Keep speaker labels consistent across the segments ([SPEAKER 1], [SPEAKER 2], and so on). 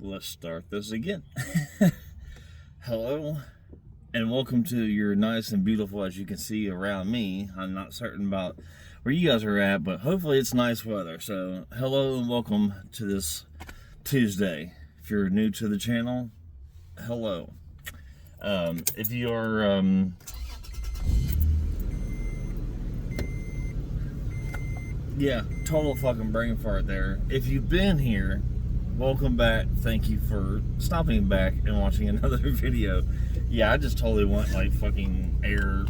[SPEAKER 1] Let's start this again. Hello, and welcome to your nice and beautiful, as you can see around me. I'm not certain about where you guys are at, but hopefully it's nice weather. So, hello and welcome to this Tuesday. If you're new to the channel, hello. If you are, yeah, total fucking brain fart there. If you've been here, welcome back. Thank you for stopping back and watching another video. Yeah, I just totally went like fucking air.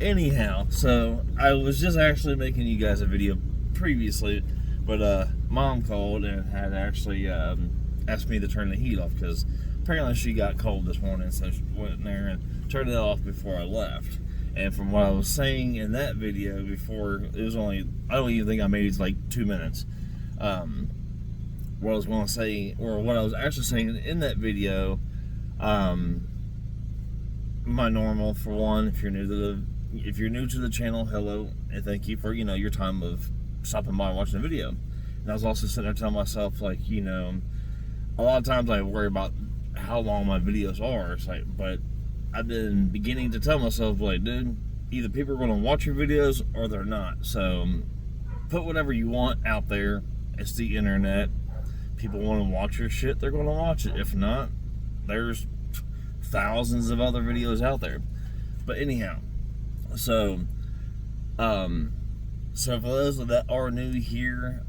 [SPEAKER 1] Anyhow, so I was just actually making you guys a video previously, but mom called and had actually asked me to turn the heat off because apparently she got cold this morning, so she went in there and turned it off before I left. And from what I was saying in that video before, it was only, I don't even think I made it like 2 minutes. What I was going to say, or what I was actually saying in that video, my normal, for one, if you're new to the channel, hello, and thank you for, your time of stopping by and watching the video. And I was also sitting there telling myself, like, a lot of times I worry about how long my videos are. It's like, but I've been beginning to tell myself, like, dude, either people are going to watch your videos or they're not. So put whatever you want out there. It's the internet. People want to watch your shit, they're going to watch it. If not, there's thousands of other videos out there. But anyhow, so for those that are new here,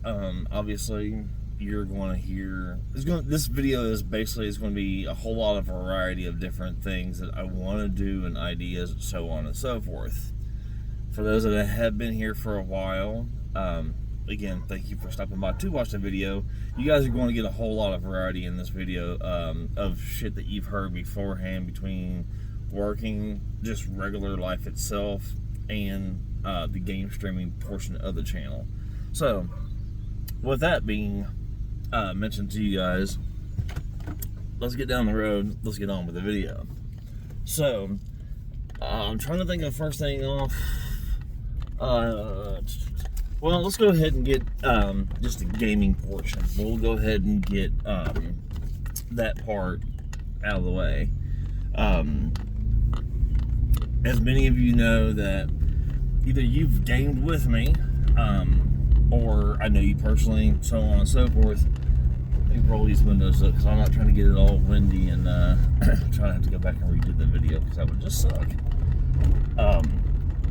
[SPEAKER 1] obviously you're going to hear, this video is basically going to be a whole lot of variety of different things that I want to do and ideas, so on and so forth. For those that have been here for a while, again, thank you for stopping by to watch the video. You guys are going to get a whole lot of variety in this video of shit that you've heard beforehand, between working, just regular life itself, and the game streaming portion of the channel. So, with that being mentioned to you guys, let's get down the road. Let's get on with the video. So, I'm trying to think of first thing off. Well, let's go ahead and get just the gaming portion. We'll go ahead and get that part out of the way. As many of you know, that either you've gamed with me, or I know you personally, so on and so forth. Let me roll these windows up because I'm not trying to get it all windy and trying to have to go back and redo the video because that would just suck.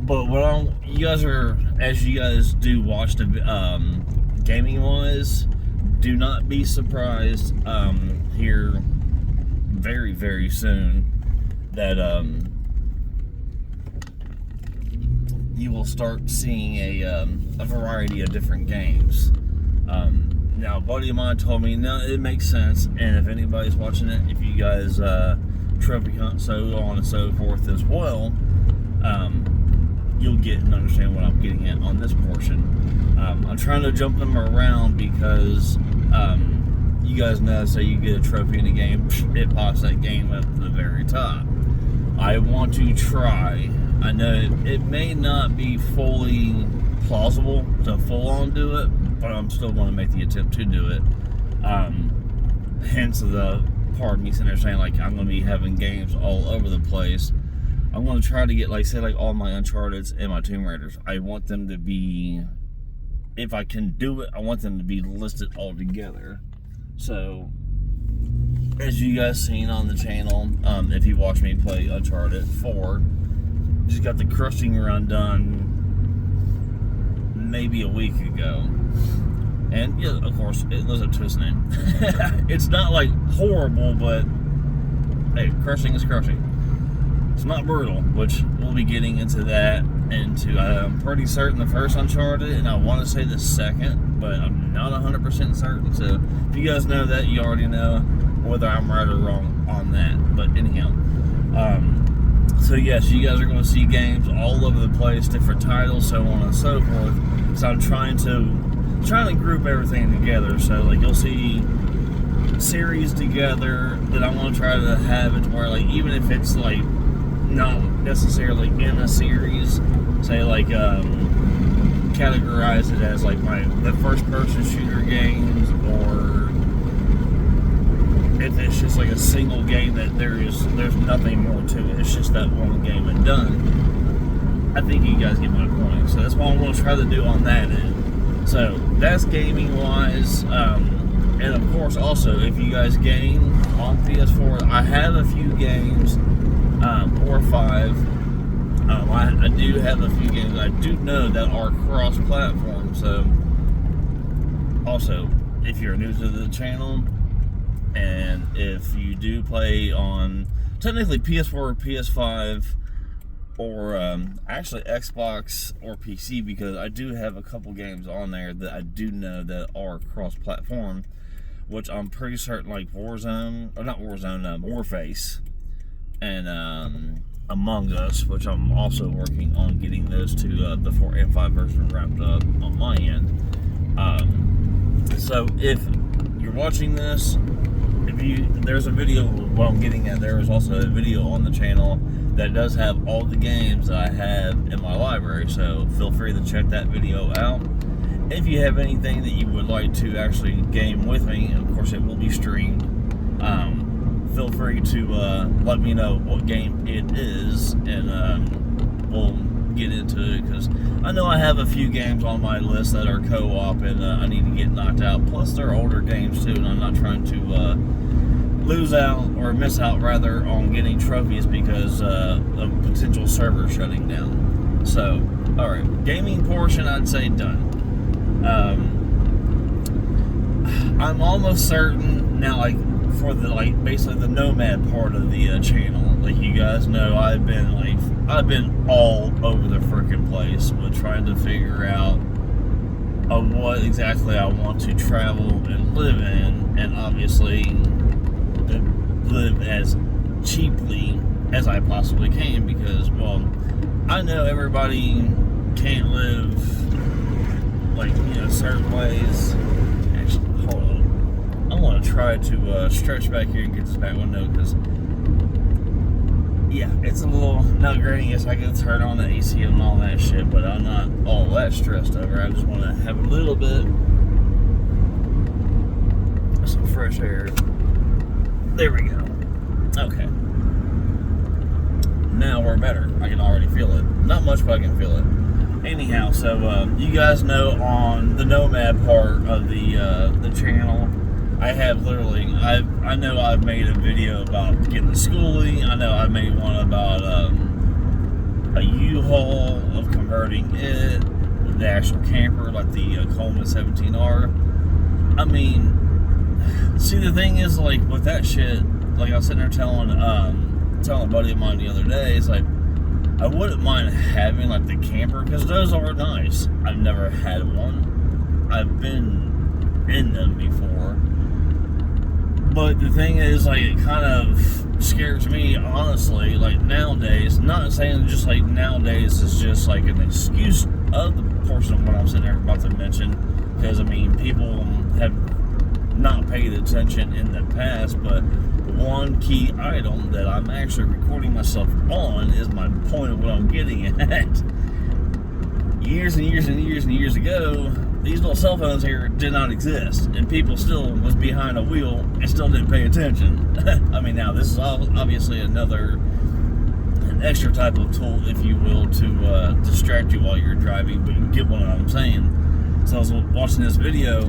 [SPEAKER 1] But you guys are, as you guys do watch the gaming wise, do not be surprised here very, very soon that you will start seeing a variety of different games. Now, a buddy of mine told me, no, it makes sense, and if anybody's watching it, if you guys trophy hunt, so on and so forth as well, you'll get and understand what I'm getting at on this portion. I'm trying to jump them around because you guys know, say you get a trophy in a game, it pops that game up to the very top. I want to try. I know it may not be fully plausible to full on do it, but I'm still going to make the attempt to do it. Hence the part of me sitting there saying, like, I'm going to be having games all over the place. I'm going to try to get, like, say, like, all my Uncharted's and my Tomb Raiders. I want them to be, if I can do it, I want them to be listed all together. So, as you guys seen on the channel, if you watch me play Uncharted 4, just got the crushing run done maybe a week ago. And, yeah, of course, it lives up to its name. It's not, like, horrible, but, hey, crushing is crushing. It's not brutal, which we'll be getting into that. I'm pretty certain the first Uncharted, and I want to say the second, but I'm not 100% certain. So if you guys know that, you already know whether I'm right or wrong on that. But anyhow, so yes, you guys are going to see games all over the place, different titles, so on and so forth. So I'm trying to group everything together. So, like, you'll see series together that I want to try to have it to where, like, even if it's like not necessarily in a series, say, like, categorize it as like the first person shooter games, or a single game that there's nothing more to it. It's just that one game and done. I think you guys get my point. So that's what I'm going to try to do on that end. So that's gaming wise. And of course, also, if you guys game on PS4, I have a few games, 4 or 5. I do have a few games I do know that are cross-platform. So, also, if you're new to the channel, and if you do play on technically PS4 or PS5, or actually Xbox or PC, because I do have a couple games on there that I do know that are cross-platform, which I'm pretty certain, like Warzone, or not Warzone, Warface, and Among Us, which I'm also working on getting those two, the 4 and 5 version wrapped up on my end. So if you're watching this, there's a video, what I'm getting at, there is also a video on the channel that does have all the games that I have in my library, so feel free to check that video out. If you have anything that you would like to actually game with me, and of course it will be streamed, feel free to let me know what game it is, and we'll get into it, because I know I have a few games on my list that are co-op, and I need to get knocked out. Plus they're older games too, and I'm not trying to lose out, or miss out rather, on getting trophies because of potential server shutting down. So, alright, gaming portion I'd say done. I'm almost certain now, like, for the, like, basically the Nomad part of the channel, like you guys know, I've been all over the freaking place with trying to figure out what exactly I want to travel and live in, and obviously live as cheaply as I possibly can, because, well, I know everybody can't live, like, you know, certain ways. Actually, hold on. I want to try to stretch back here and get this back window, because, yeah, it's a little not great. Yes, I can turn on the AC and all that shit, but I'm not all that stressed over. I just want to have a little bit of some fresh air. There we go. Okay. Now we're better. I can already feel it. Not much, but I can feel it. Anyhow, so you guys know on the Nomad part of the channel, I have literally, I know I've made a video about getting the schoolie. I know I made one about a U-Haul, of converting it, the actual camper, like the Coleman 17R. I mean, see, the thing is, like, with that shit, like I was sitting there telling a buddy of mine the other day, it's like, I wouldn't mind having, like, the camper, because those are nice. I've never had one. I've been in them before. But the thing is, like, it kind of scares me, honestly, like, nowadays, not saying just, like, nowadays is just, like, an excuse of the portion of what I'm sitting there about to mention, because, I mean, people have not paid attention in the past, but one key item that I'm actually recording myself on is my point of what I'm getting at. Years and years and years and years ago, these little cell phones here did not exist, and people still was behind a wheel and still didn't pay attention. I mean, now this is obviously an extra type of tool, if you will, to distract you while you're driving, but you get what I'm saying. So I was watching this video,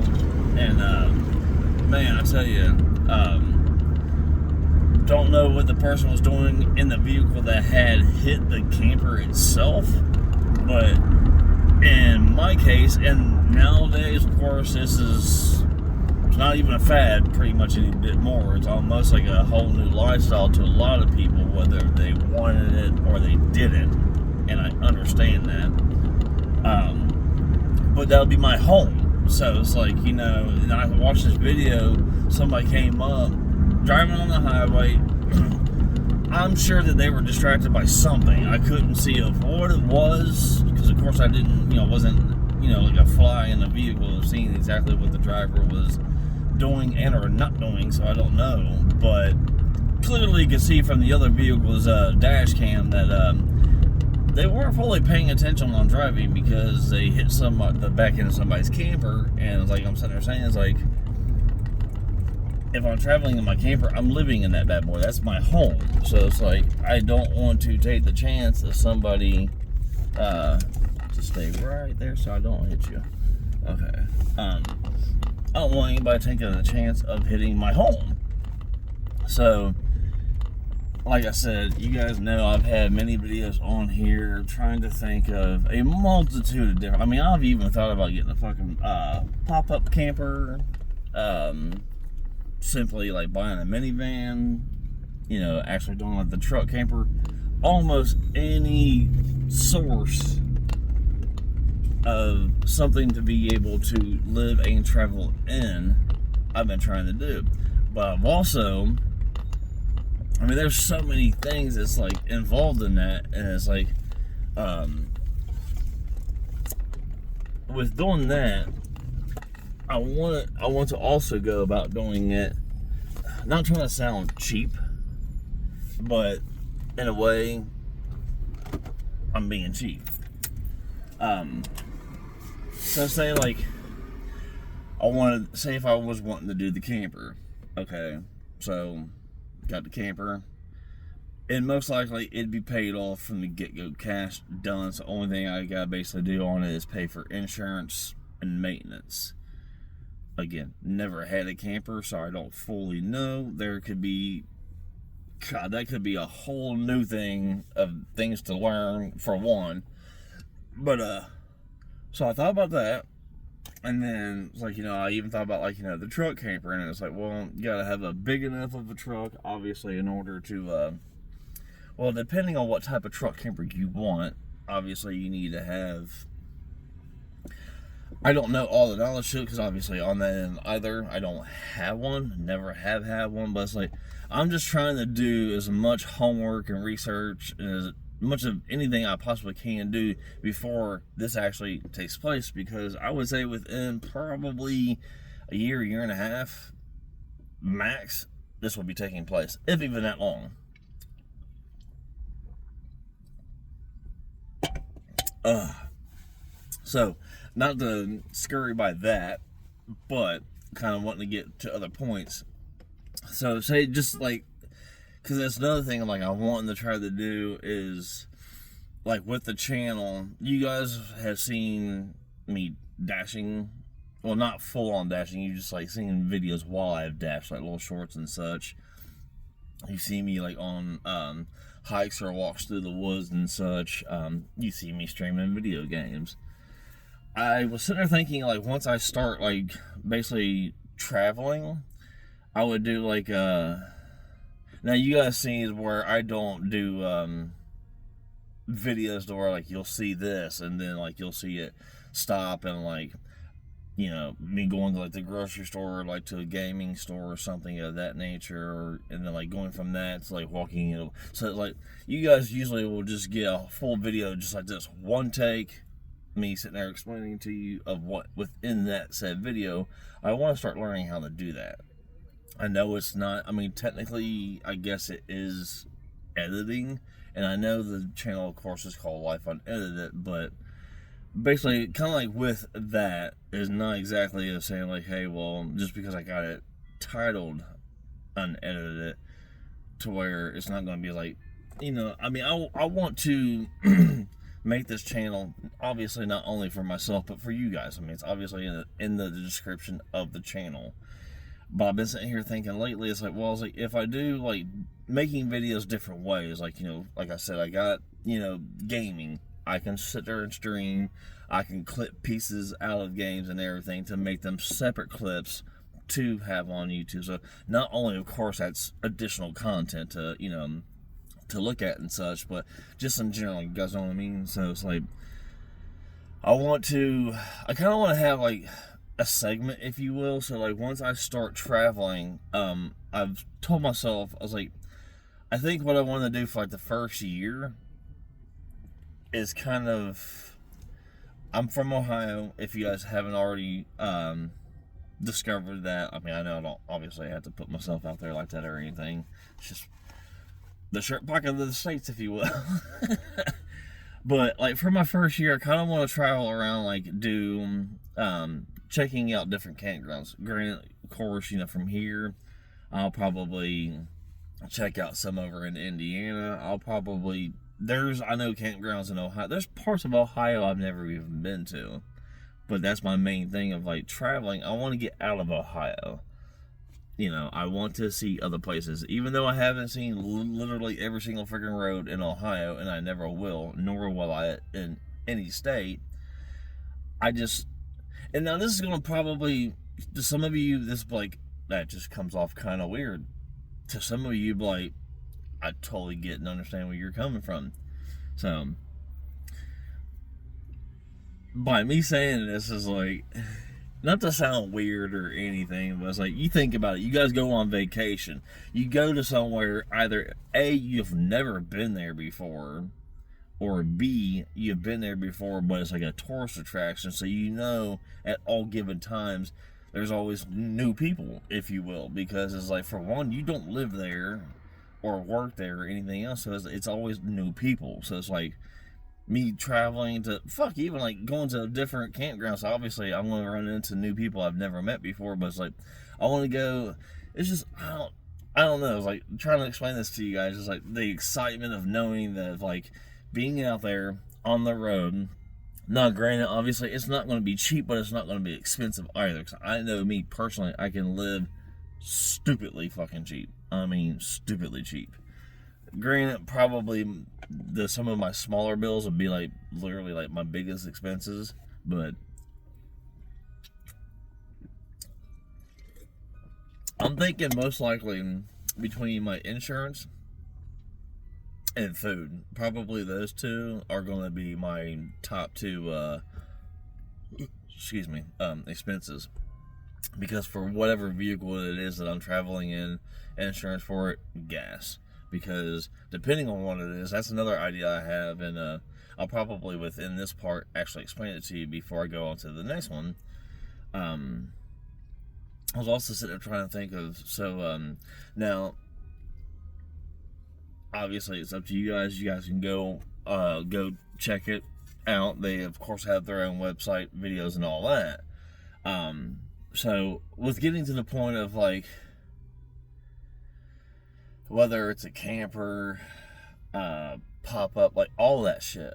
[SPEAKER 1] and man, I tell you, don't know what the person was doing in the vehicle that had hit the camper itself, but in my case, and nowadays, of course, it's not even a fad, pretty much any bit more. It's almost like a whole new lifestyle to a lot of people, whether they wanted it or they didn't, and I understand that. But that'll be my home. So it's like, you know, and I watched this video, somebody came up, driving on the highway. I'm sure that they were distracted by something. I couldn't see of what it was, because of course I didn't, wasn't, like a fly in the vehicle of seeing exactly what the driver was doing and or not doing, so I don't know. But clearly you could see from the other vehicle's dash cam that they weren't fully paying attention on driving, because they hit the back end of somebody's camper, and it's like I'm sitting there saying, it's like, if I'm traveling in my camper, I'm living in that bad boy. That's my home. So it's like, I don't want to take the chance of somebody, to stay right there so I don't hit you. Okay. I don't want anybody taking the chance of hitting my home. So, like I said, you guys know I've had many videos on here trying to think of a multitude of different, I mean, I've even thought about getting a fucking pop-up camper, simply like buying a minivan, you know, actually doing like the truck camper, almost any source of something to be able to live and travel in, I've been trying to do. But I've also, I mean, there's so many things that's like involved in that, and it's like, with doing that, I want to also go about doing it, not trying to sound cheap, but in a way, I'm being cheap. So say like, say if I was wanting to do the camper, okay, so got the camper, and most likely it'd be paid off from the get-go, cash done. So the only thing I gotta basically do on it is pay for insurance and maintenance. Again, never had a camper, so I don't fully know. There could be, God, that could be a whole new thing of things to learn for one. But so I thought about that, and then it's like, you know, I even thought about like, you know, the truck camper, and it's like, well, you gotta have a big enough of a truck, obviously, in order to, well, depending on what type of truck camper you want, obviously you need to have, I don't know all the knowledge to it, because obviously on that end either, I don't have one, never have had one, but it's like, I'm just trying to do as much homework and research and as much of anything I possibly can do before this actually takes place, because I would say within probably a year and a half max, this will be taking place, if even that long. So, not to scurry by that, but kind of wanting to get to other points. So, say just like, because that's another thing like I'm wanting to try to do is, like with the channel, you guys have seen me dashing, well, not full on dashing, you just like seen videos while I've dashed, like little shorts and such. You see me like on hikes or walks through the woods and such. You see me streaming video games. I was sitting there thinking, like, once I start like basically traveling, I would do like now you guys see where I don't do videos to where like you'll see this and then like you'll see it stop and like, you know, me going to like the grocery store or like to a gaming store or something of that nature, or, and then like going from that to like walking in. So like you guys usually will just get a full video just like this, one take, me sitting there explaining to you of what within that said video. I want to start learning how to do that. I know it's not, I mean, technically, I guess it is editing, and I know the channel, of course, is called Life Unedited, but basically, kind of like with that, is not exactly a saying like, hey, well, just because I got it titled Unedited, to where it's not going to be like, you know, I mean, I want to make this channel, obviously, not only for myself, but for you guys. I mean, it's obviously in the description of the channel. But I've been sitting here thinking lately, it's like, well, it's like, if I do, like, making videos different ways, like, you know, like I said, I got, you know, gaming. I can sit there and stream. I can clip pieces out of games and everything to make them separate clips to have on YouTube. So, not only, of course, that's additional content to, you know, to look at and such, but just in general, you guys know what I mean? So, it's like, I kind of want to have, like, a segment, if you will. So like once I start traveling, I've told myself, I was like, I think what I want to do for like the first year is kind of, I'm from Ohio, if you guys haven't already discovered that. I mean, I know I don't obviously have to put myself out there like that or anything. It's just the shirt pocket of the states, if you will. But like for my first year, I kind of want to travel around, like do checking out different campgrounds. Granted, of course, you know, from here, I'll probably check out some over in Indiana. I know campgrounds in Ohio. There's parts of Ohio I've never even been to. But that's my main thing of like traveling. I want to get out of Ohio. I want to see other places. Even though I haven't seen literally every single freaking road in Ohio, and I never will, nor will I in any state. And now this is going to probably, to some of you, this like, that just comes off kind of weird. To some of you, like, I totally get and understand where you're coming from. So, by me saying this is like, not to sound weird or anything, but it's like, you think about it. You guys go on vacation. You go to somewhere, either A, you've never been there before, or B, you've been there before, but it's like a tourist attraction. So at all given times, there's always new people, if you will. Because it's like, for one, you don't live there or work there or anything else. So it's always new people. So it's like, me traveling to even like going to different campgrounds. Obviously I'm going to run into new people I've never met before, but it's like I want to go. It's just I don't know. It's like trying to explain this to you guys. It's like the excitement of knowing that, like, being out there on the road. Now granted, obviously it's not going to be cheap, but it's not going to be expensive either, because I know me personally, I can live stupidly fucking cheap. I mean stupidly cheap. Granted, probably some of my smaller bills would be like literally like my biggest expenses, but I'm thinking most likely between my insurance and food, probably those two are going to be my top two expenses, because for whatever vehicle it is that I'm traveling in, insurance for it, gas. Because depending on what it is, that's another idea I have, and I'll probably within this part actually explain it to you before I go on to the next one. I was also sitting there trying to think of, now obviously it's up to you guys. You guys can go check it out. They of course have their own website, videos, and all that. So with getting to the point of like, whether it's a camper, pop-up, like all that shit.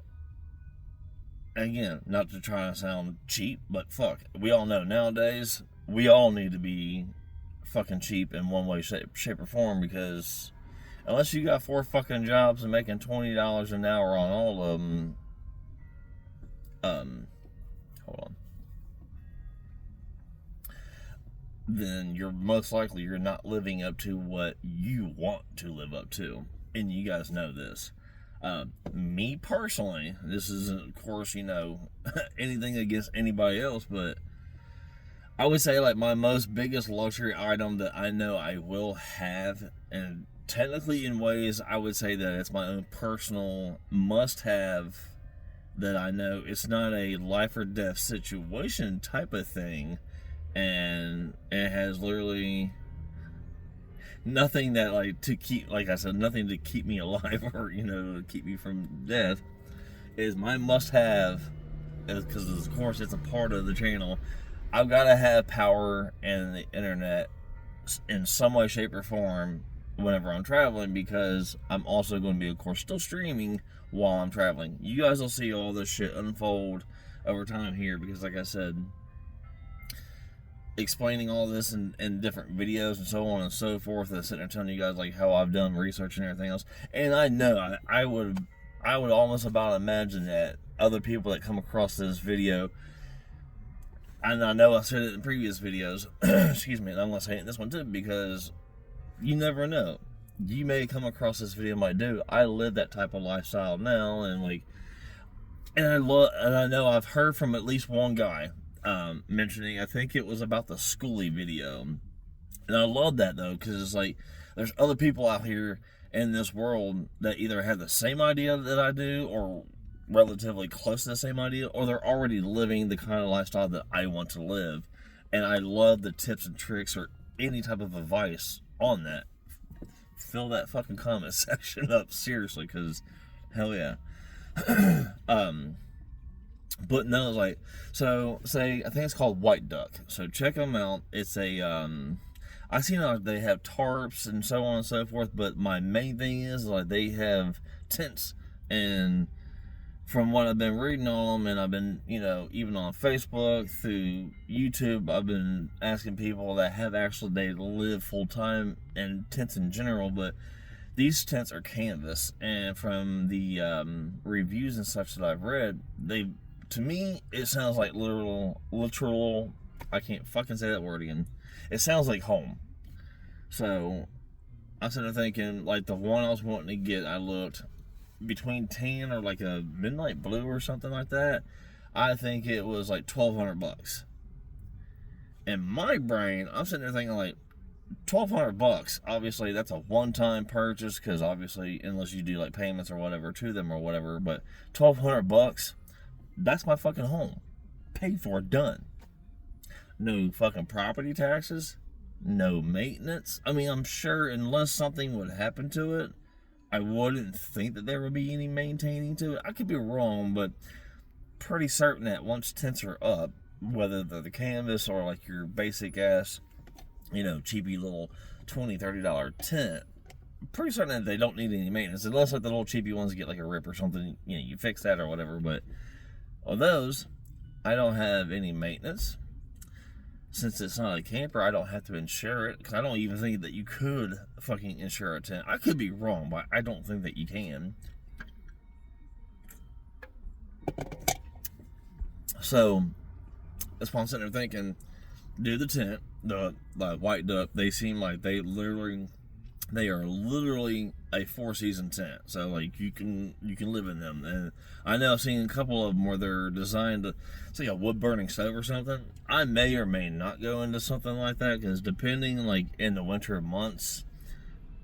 [SPEAKER 1] Again, not to try to sound cheap, but fuck, we all know nowadays, we all need to be fucking cheap in one way, shape or form, because unless you got 4 fucking jobs and making $20 an hour on all of them, hold on, then you're most likely you're not living up to what you want to live up to. And you guys know this. Me personally, this isn't, of course, anything against anybody else, but I would say like my most biggest luxury item that I know I will have, and technically in ways I would say that it's my own personal must-have, that I know it's not a life or death situation type of thing, and it has literally nothing that nothing to keep me alive or to keep me from death, is my must-have, because of course it's a part of the channel. I've got to have power and the internet in some way, shape, or form whenever I'm traveling, because I'm also going to be, of course, still streaming while I'm traveling. You guys will see all this shit unfold over time here, because like I said, explaining all this in different videos and so on and so forth, and sitting there telling you guys like how I've done research and everything else. And I know I would almost about imagine that other people that come across this video, and I know I said it in previous videos, excuse me, and I'm going to say it in this one too, because you never know. You may come across this video and might do. I live that type of lifestyle now, and I know I've heard from at least one guy mentioning, I think it was about the schoolie video, and I love that though, because it's like there's other people out here in this world that either have the same idea that I do, or relatively close to the same idea, or they're already living the kind of lifestyle that I want to live. And I love the tips and tricks or any type of advice on that. Fill that fucking comment section up, seriously, because hell yeah. But no, so say, I think it's called White Duck. So check them out. It's a I seen like they have tarps and so on and so forth, but my main thing is like they have tents. And from what I've been reading on them, and I've been, even on Facebook, through YouTube, I've been asking people that have actually they live full time in tents in general, but these tents are canvas. And from the reviews and such that I've read, to me, it sounds like literal. I can't fucking say that word again. It sounds like home. So I started thinking, like the one I was wanting to get, I looked between tan or like a midnight blue or something like that. I think it was like $1,200. In my brain, I'm sitting there thinking like $1,200. Obviously, that's a one-time purchase because obviously, unless you do like payments or whatever to them or whatever, but $1,200, that's my fucking home, paid for, done. No fucking property taxes, no maintenance. I mean, I'm sure unless something would happen to it, I wouldn't think that there would be any maintaining to it. I could be wrong, but pretty certain that once tents are up, whether they're the canvas or like your basic ass, cheapy little $20, $30 tent, pretty certain that they don't need any maintenance, unless like the little cheapy ones get like a rip or something, you fix that or whatever. But on those, I don't have any maintenance. Since it's not a camper, I don't have to insure it, because I don't even think that you could fucking insure a tent. I could be wrong, but I don't think that you can. So that's why I'm sitting there thinking, do the tent, the White Duck. They seem like they are literally a 4-season tent. So like you can live in them. And I know I've seen a couple of them where they're designed to, say, a wood burning stove or something. I may or may not go into something like that, because depending, like in the winter months,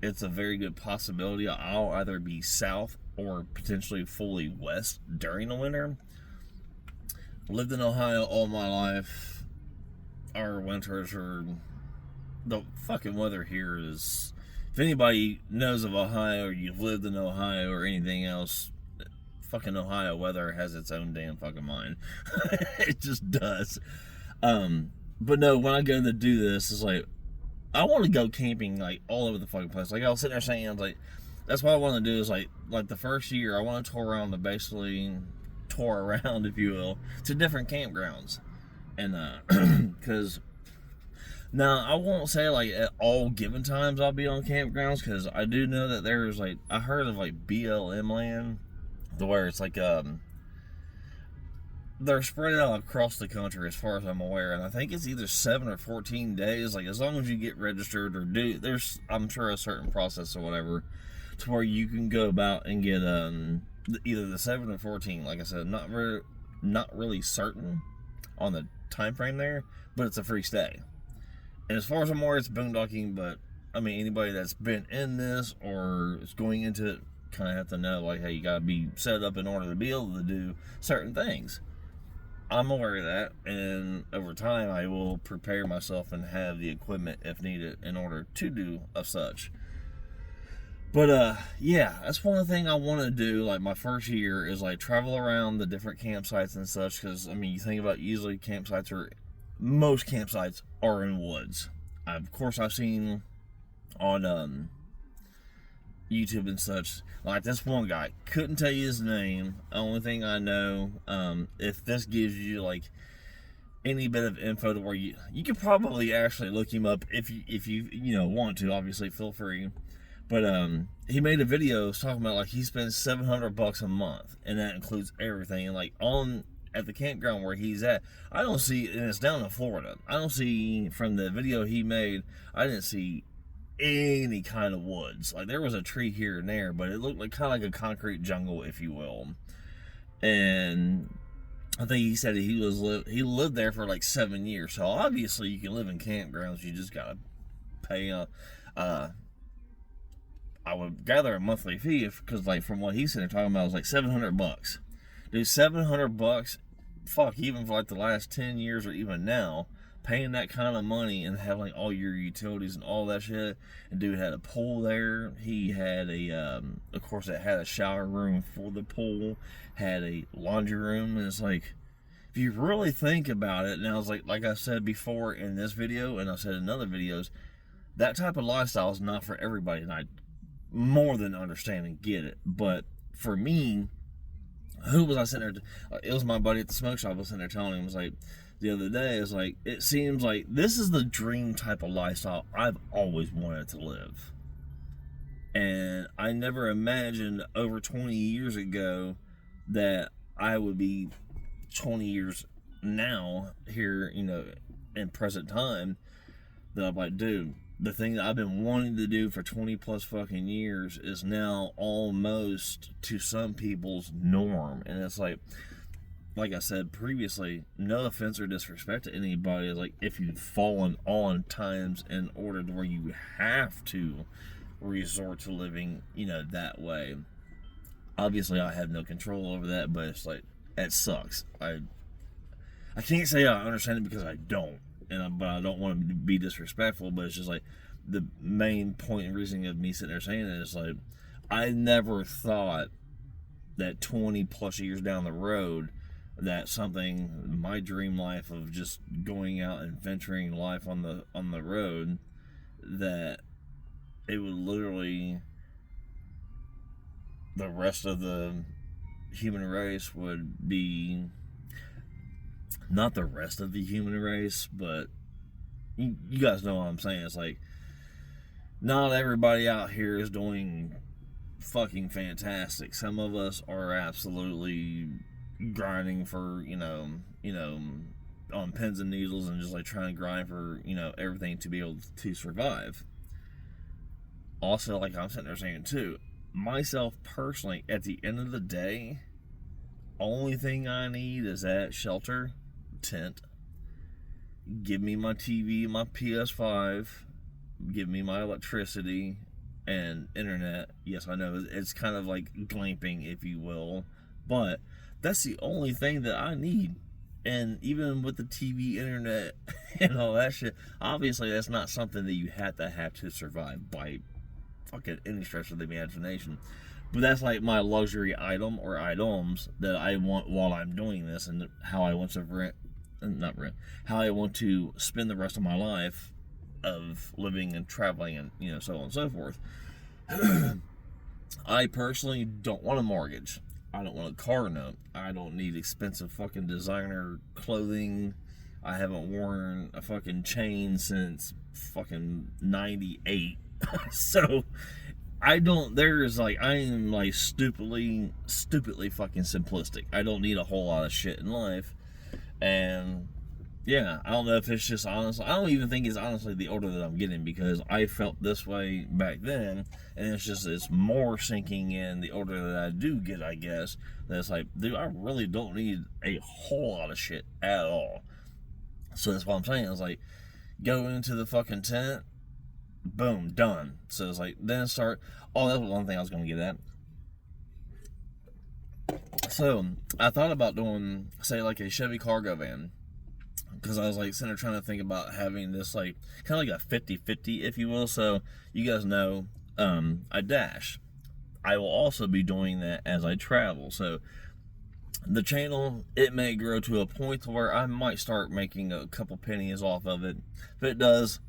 [SPEAKER 1] it's a very good possibility I'll either be south or potentially fully west during the winter. Lived in Ohio all my life. Our winters are, the fucking weather here is, if anybody knows of Ohio, or you've lived in Ohio or anything else, fucking Ohio weather has its own damn fucking mind. It just does. But no, when I go to do this, it's like, I want to go camping like all over the fucking place. Like I was sitting there saying, I was like, that's what I want to do is like the first year, I want to tour around if you will, to different campgrounds. And, because now, I won't say like at all given times I'll be on campgrounds, because I do know that there's like, I heard of like BLM land, to where it's like they're spread out across the country as far as I'm aware, and I think it's either 7 or 14 days. Like as long as you get registered or there's, I'm sure, a certain process or whatever, to where you can go about and get either the 7 or 14. Like I said, not really certain on the time frame there, but it's a free stay. And as far as I'm aware, it's boondocking, but I mean, anybody that's been in this or is going into it kind of have to know, like, hey, you got to be set up in order to be able to do certain things. I'm aware of that, and over time, I will prepare myself and have the equipment if needed in order to do of such. But, yeah, that's one of the things I want to do, like, my first year is, like, travel around the different campsites and such, because, I mean, you think about usually most campsites are in woods. Of course, I've seen on YouTube and such, like this one guy, couldn't tell you his name. The only thing I know, if this gives you like any bit of info to where you could probably actually look him up if you want to. Obviously, feel free. But he made a video talking about like he spends $700 a month, and that includes everything. And like at the campground where he's at, I don't see, and it's down in Florida, I don't see, from the video he made, I didn't see any kind of woods. Like there was a tree here and there, but it looked like kind of like a concrete jungle, if you will. And I think he said he lived there for like 7 years. So obviously you can live in campgrounds. You just gotta pay I would gather a monthly fee, because like from what he said, talking about, it was like $700. Dude, $700, fuck, even for like the last 10 years or even now, paying that kind of money and having like all your utilities and all that shit. And dude had a pool there. He had of course, it had a shower room for the pool, had a laundry room, and it's like, if you really think about it, and I was like I said before in this video, and I said in other videos, that type of lifestyle is not for everybody, and I more than understand and get it. But for me, who was I sitting there? It was my buddy at the smoke shop. I was sitting there telling him, was like, the other day, it's like, it seems like this is the dream type of lifestyle I've always wanted to live. And I never imagined over 20 years ago that I would be 20 years now here, in present time, that I'm like, dude, the thing that I've been wanting to do for 20 plus fucking years is now almost to some people's norm. And it's like I said previously, no offense or disrespect to anybody, is like, if you've fallen on times in order to where you have to resort to living, that way. Obviously, I have no control over that, but it's like, it sucks. I can't say I understand it because I don't, but I don't want to be disrespectful. But it's just like, the main point and reason of me sitting there saying it is like, I never thought that 20 plus years down the road, that something, my dream life of just going out and venturing life on the road, that it would literally, the rest of the human race would be, not the rest of the human race, but you guys know what I'm saying. It's like, not everybody out here is doing fucking fantastic. Some of us are absolutely grinding for, on pins and needles, and just like trying to grind for, everything to be able to survive. Also, like I'm sitting there saying too, myself personally, at the end of the day, only thing I need is that shelter, tent, give me my TV, my PS5, give me my electricity and internet. Yes, I know it's kind of like glamping, if you will, but that's the only thing that I need. And even with the TV, internet, and all that shit, obviously that's not something that you have to survive by fucking any stretch of the imagination. But that's like my luxury item or items that I want while I'm doing this, and how I want to how I want to spend the rest of my life of living and traveling and so on and so forth. I personally don't want a mortgage. I don't want a car note. I don't need expensive fucking designer clothing. I haven't worn a fucking chain since fucking 98. So I am like stupidly fucking simplistic. I don't need a whole lot of shit in life. And yeah, I don't know if it's just honestly, I don't even think it's honestly the older that I'm getting, because I felt this way back then, and it's more sinking in the older that I do get, I guess, that it's like, dude, I really don't need a whole lot of shit at all. So that's what I'm saying. It's like, go into the fucking tent, boom, done. So it's like, then start, that's one thing I was going to get at. So I thought about doing, say, like a Chevy cargo van, because I was like sitting there trying to think about having this like kind of like a 50-50, if you will. So you guys know, I dash. I will also be doing that as I travel. So the channel, it may grow to a point where I might start making a couple pennies off of it. If it does,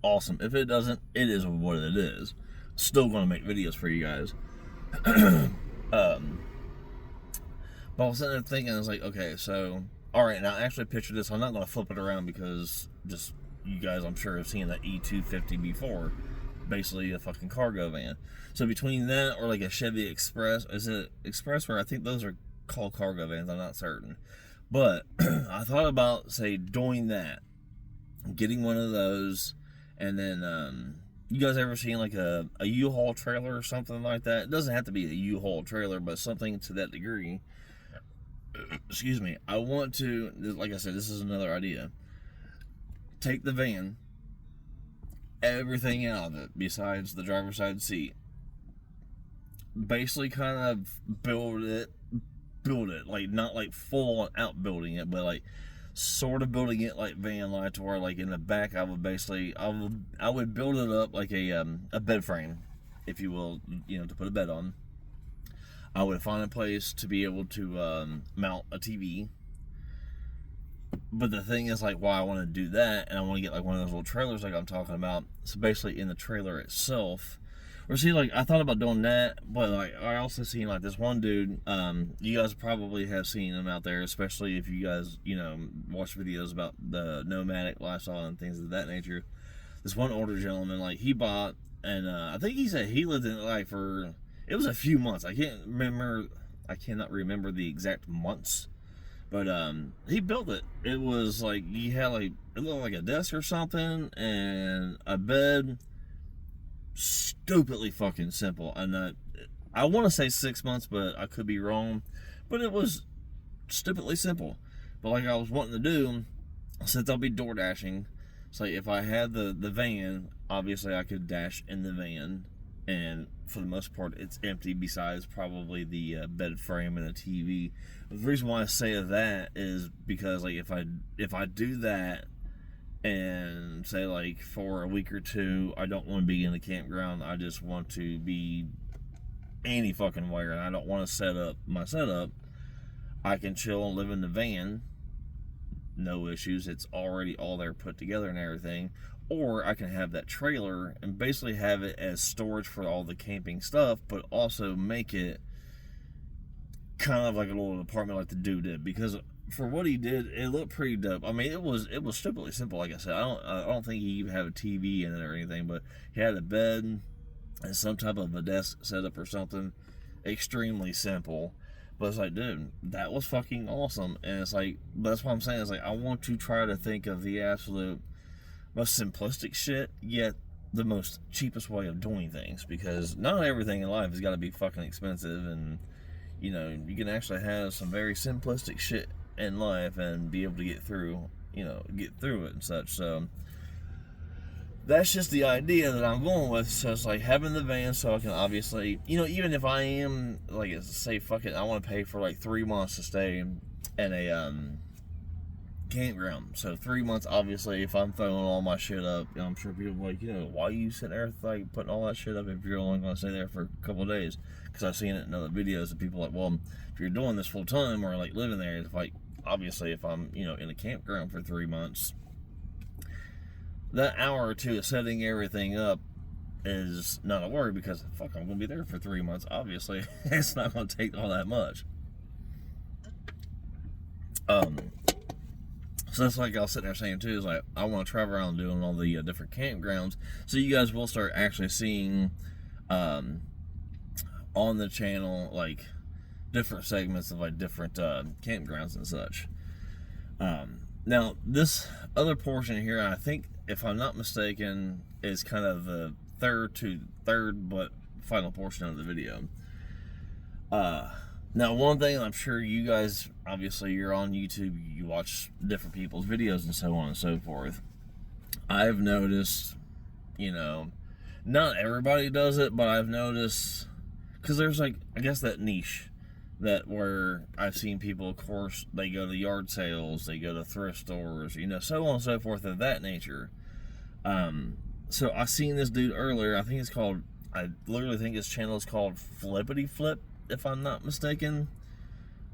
[SPEAKER 1] awesome. If it doesn't, it is what it is. Still going to make videos for you guys. But I was sitting there thinking, I was like, okay, so, alright, now actually picture this. I'm not going to flip it around, because just, you guys, I'm sure, have seen that E250 before. Basically a fucking cargo van. So between that or like a Chevy Express, is it Express, where I think those are called cargo vans, I'm not certain. But I thought about, say, doing that, getting one of those, and then, you guys ever seen like a U-Haul trailer or something like that? It doesn't have to be a U-Haul trailer, but something to that degree. Excuse me. I want to, like I said, this is another idea. Take the van, everything out of it besides the driver's side seat. Basically kind of build it, like not like full on outbuilding it, but like sort of building it like van life, to where like in the back I would build it up like a bed frame, if you will, to put a bed on. I would find a place to be able to mount a TV. But the thing is, like, why I want to do that, and I want to get like one of those little trailers like I'm talking about. So basically, in the trailer itself, or see, like, I thought about doing that, but like I also seen like this one dude. You guys probably have seen him out there, especially if you guys, watch videos about the nomadic lifestyle and things of that nature. This one older gentleman, like, he bought, and I think he said he lived in it like for, it was a few months. I cannot remember the exact months. But he built it. It was like he had like, it looked like a desk or something and a bed. Stupidly fucking simple. And I want to say 6 months, but I could be wrong. But it was stupidly simple. But like I was wanting to do, since I'll be door dashing, so like if I had the van, obviously I could dash in the van, and for the most part it's empty besides probably the bed frame and the TV. The reason why I say that is because like if I do that and say like for a week or two I don't want to be in the campground, I just want to be any fucking where, and I don't want to set up my setup, I can chill and live in the van, no issues. It's already all there put together and everything. Or I can have that trailer and basically have it as storage for all the camping stuff, but also make it kind of like a little apartment like the dude did. Because for what he did, it looked pretty dope. I mean, it was stupidly simple. Like I said, I don't think he even had a TV in it or anything, but he had a bed and some type of a desk setup or something. Extremely simple. But it's like, dude, that was fucking awesome. And it's like, that's what I'm saying. It's like, I want to try to think of the absolute most simplistic shit, yet the most cheapest way of doing things. Because not everything in life has got to be fucking expensive. And, you can actually have some very simplistic shit in life and be able to get through it and such. So that's just the idea that I'm going with. So it's like having the van so I can obviously, even if I am, like, say, fuck it, I want to pay for like 3 months to stay in a campground. So 3 months, obviously, if I'm throwing all my shit up, I'm sure people are like, why are you sitting there like putting all that shit up if you're only going to stay there for a couple of days? Because I've seen it in other videos of people like, well, if you're doing this full time or like living there, it's like, obviously, if I'm, in a campground for 3 months, that hour or two of setting everything up is not a worry, because fuck, I'm gonna be there for 3 months. Obviously, it's not gonna take all that much. So that's like I was sitting there saying too, is like I want to travel around doing all the different campgrounds, so you guys will start actually seeing on the channel like different segments of like different campgrounds and such. Now this other portion here, I think, if I'm not mistaken, is kind of the third but final portion of the video. Now, one thing, I'm sure you guys, obviously you're on YouTube, you watch different people's videos and so on and so forth. I've noticed, not everybody does it, but I've noticed, because there's like, I guess that niche that where I've seen people, of course, they go to yard sales, they go to thrift stores, so on and so forth of that nature. So I seen this dude earlier, I literally think his channel is called Flippity Flip, if I'm not mistaken.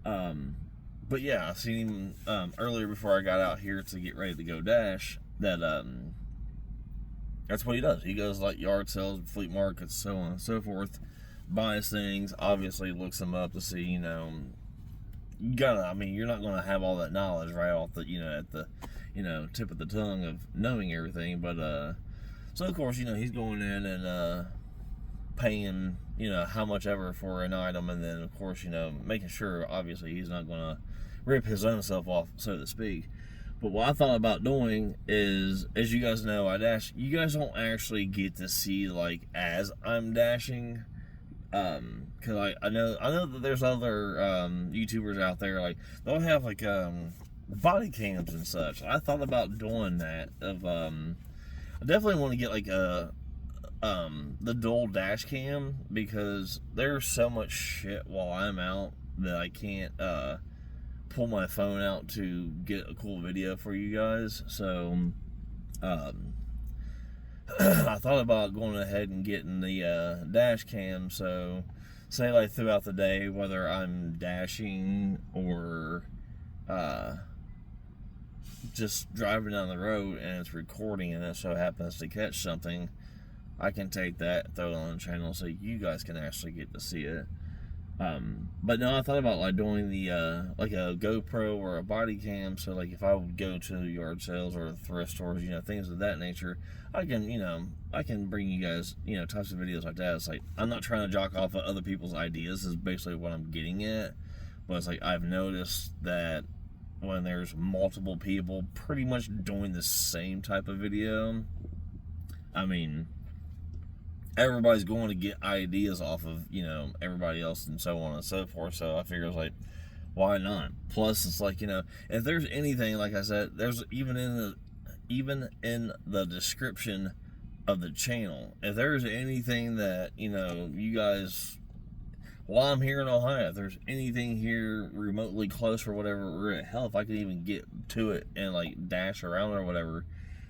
[SPEAKER 1] But yeah, I seen him earlier before I got out here to get ready to go dash, that that's what he does. He goes like yard sales, flea markets, so on and so forth, buys things, obviously looks them up to see, you're not gonna have all that knowledge right off the, at the, tip of the tongue of knowing everything, but so of course, he's going in and paying, how much ever for an item, and then of course, making sure obviously he's not gonna rip his own self off, so to speak. But what I thought about doing is, as you guys know, I dash. You guys don't actually get to see like as I'm dashing, because I know that there's other YouTubers out there, like they'll have like body cams and such. I thought about doing that. I definitely want to get like the dual dash cam, because there's so much shit while I'm out that I can't pull my phone out to get a cool video for you guys. So I thought about going ahead and getting the dash cam, so say like throughout the day, whether I'm dashing or just driving down the road and it's recording and it so happens to catch something, I can take that, throw it on the channel so you guys can actually get to see it. But no, I thought about like doing the like a GoPro or a body cam, so like if I would go to yard sales or thrift stores, you know, things of that nature, I can bring you guys, you know, types of videos like that. It's like I'm not trying to jock off of other people's ideas, is basically what I'm getting at. But it's like I've noticed that when there's multiple people pretty much doing the same type of video, I mean, everybody's going to get ideas off of, you know, everybody else and so on and so forth. So I figure it's like, why not? Plus, it's like, you know, if there's anything, like I said, there's even in the description of the channel, if there's anything that, you know, you guys, while I'm here in Ohio, if there's anything here remotely close or whatever, hell, if I could even get to it and like dash around or whatever,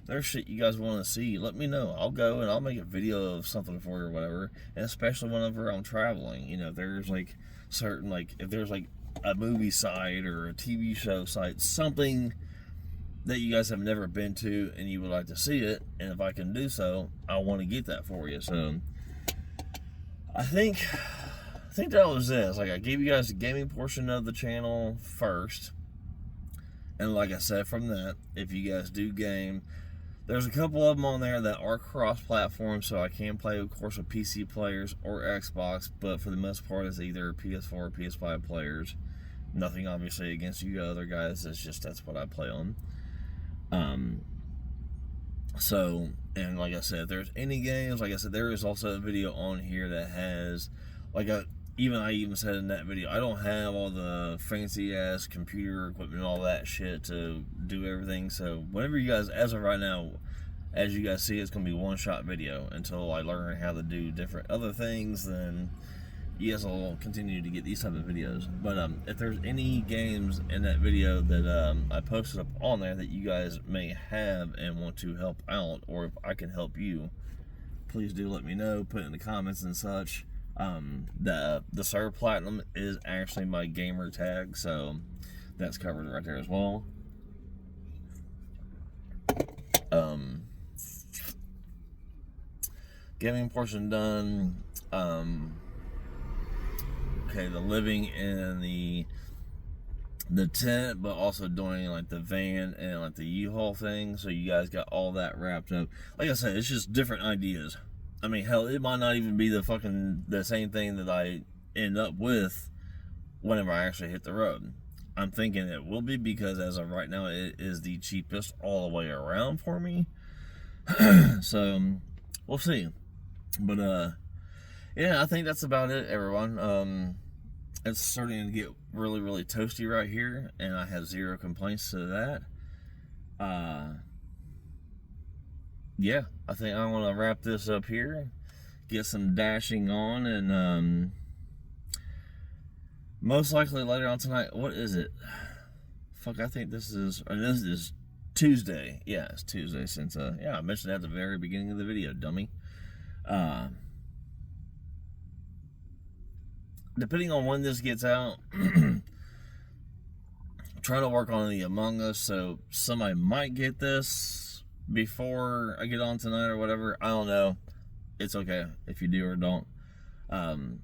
[SPEAKER 1] there's shit you guys want to see, let me know. I'll go and I'll make a video of something for you or whatever. And especially whenever I'm traveling, you know, there's like certain, like if there's like a movie site or a TV show site, something that you guys have never been to and you would like to see it, and if I can do so, I want to get that for you. So I think that was it. It's like I gave you guys the gaming portion of the channel first, and like I said, from that, if you guys do game, there's a couple of them on there that are cross-platform, so I can play, of course, with PC players or Xbox, but for the most part, it's either PS4 or PS5 players. Nothing, obviously, against you other guys. It's just that's what I play on. So, and like I said, if there's any games, like I said, there is also a video on here that has, like, I even said in that video, I don't have all the fancy ass computer equipment and all that shit to do everything. So whenever you guys, as of right now, as you guys see, it's gonna be one shot video until I learn how to do different other things. Then you guys will continue to get these type of videos. But if there's any games in that video that I posted up on there that you guys may have and want to help out, or if I can help you, please do let me know. Put it in the comments and such. The Sir Platinum is actually my gamer tag, so that's covered right there as well. Gaming portion done. Okay, the living in the tent, but also doing like the van and like the U-Haul thing, so you guys got all that wrapped up. Like I said, it's just different ideas. I mean, hell, it might not even be the same thing that I end up with whenever I actually hit the road. I'm thinking it will be, because as of right now, it is the cheapest all the way around for me. So we'll see. But yeah, I think that's about it, everyone. It's starting to get really, really toasty right here, and I have zero complaints to that. Yeah, I think I'm gonna wrap this up here, get some dashing on, and most likely later on tonight. What is it? Fuck, I think this is Tuesday. Yeah, it's Tuesday, since yeah, I mentioned that at the very beginning of the video, dummy. Depending on when this gets out, I'm trying to work on the Among Us, so somebody might get this before I get on tonight or whatever. I don't know. It's okay if you do or don't.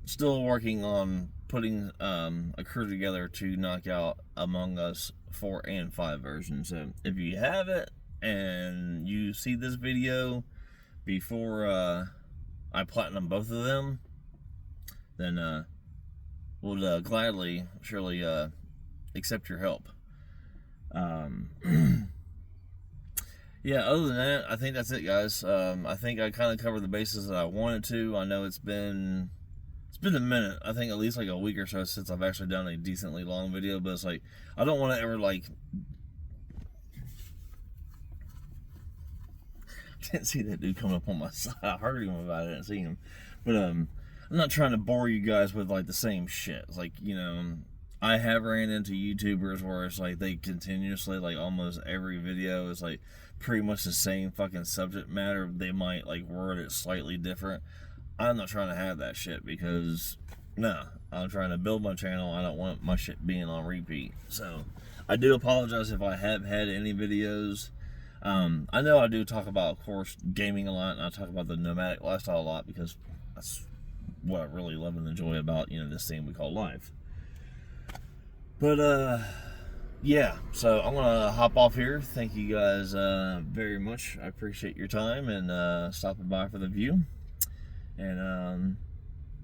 [SPEAKER 1] Still working on putting a crew together to knock out Among Us 4 and 5 version. So if you have it and you see this video before I platinum both of them, then we'll gladly, surely accept your help. Yeah, other than that, I think that's it, guys. I think I kind of covered the bases that I wanted to. I know it's been a minute. I think at least like a week or so since I've actually done a decently long video, but it's like, I don't want to ever like... I didn't see that dude coming up on my side. I heard him, but I didn't see him. But I'm not trying to bore you guys with like the same shit. It's like, you know, I have ran into YouTubers where it's like they continuously, like almost every video is like pretty much the same fucking subject matter. They might like word it slightly different. I'm not trying to have that shit, because No, I'm trying to build my channel. I don't want my shit being on repeat. So I do apologize if I have had any videos. I know I do talk about, of course, gaming a lot, and I talk about the nomadic lifestyle a lot because that's what I really love and enjoy about, you know, this thing we call life. But yeah, so I'm gonna hop off here. Thank you guys very much. I appreciate your time and stopping by for the view. And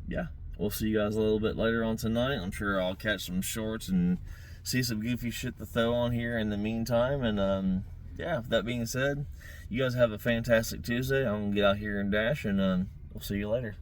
[SPEAKER 1] yeah, we'll see you guys a little bit later on tonight. I'm sure I'll catch some shorts and see some goofy shit to throw on here in the meantime. And yeah, with that being said, you guys have a fantastic Tuesday. I'm gonna get out here and dash, and we'll see you later.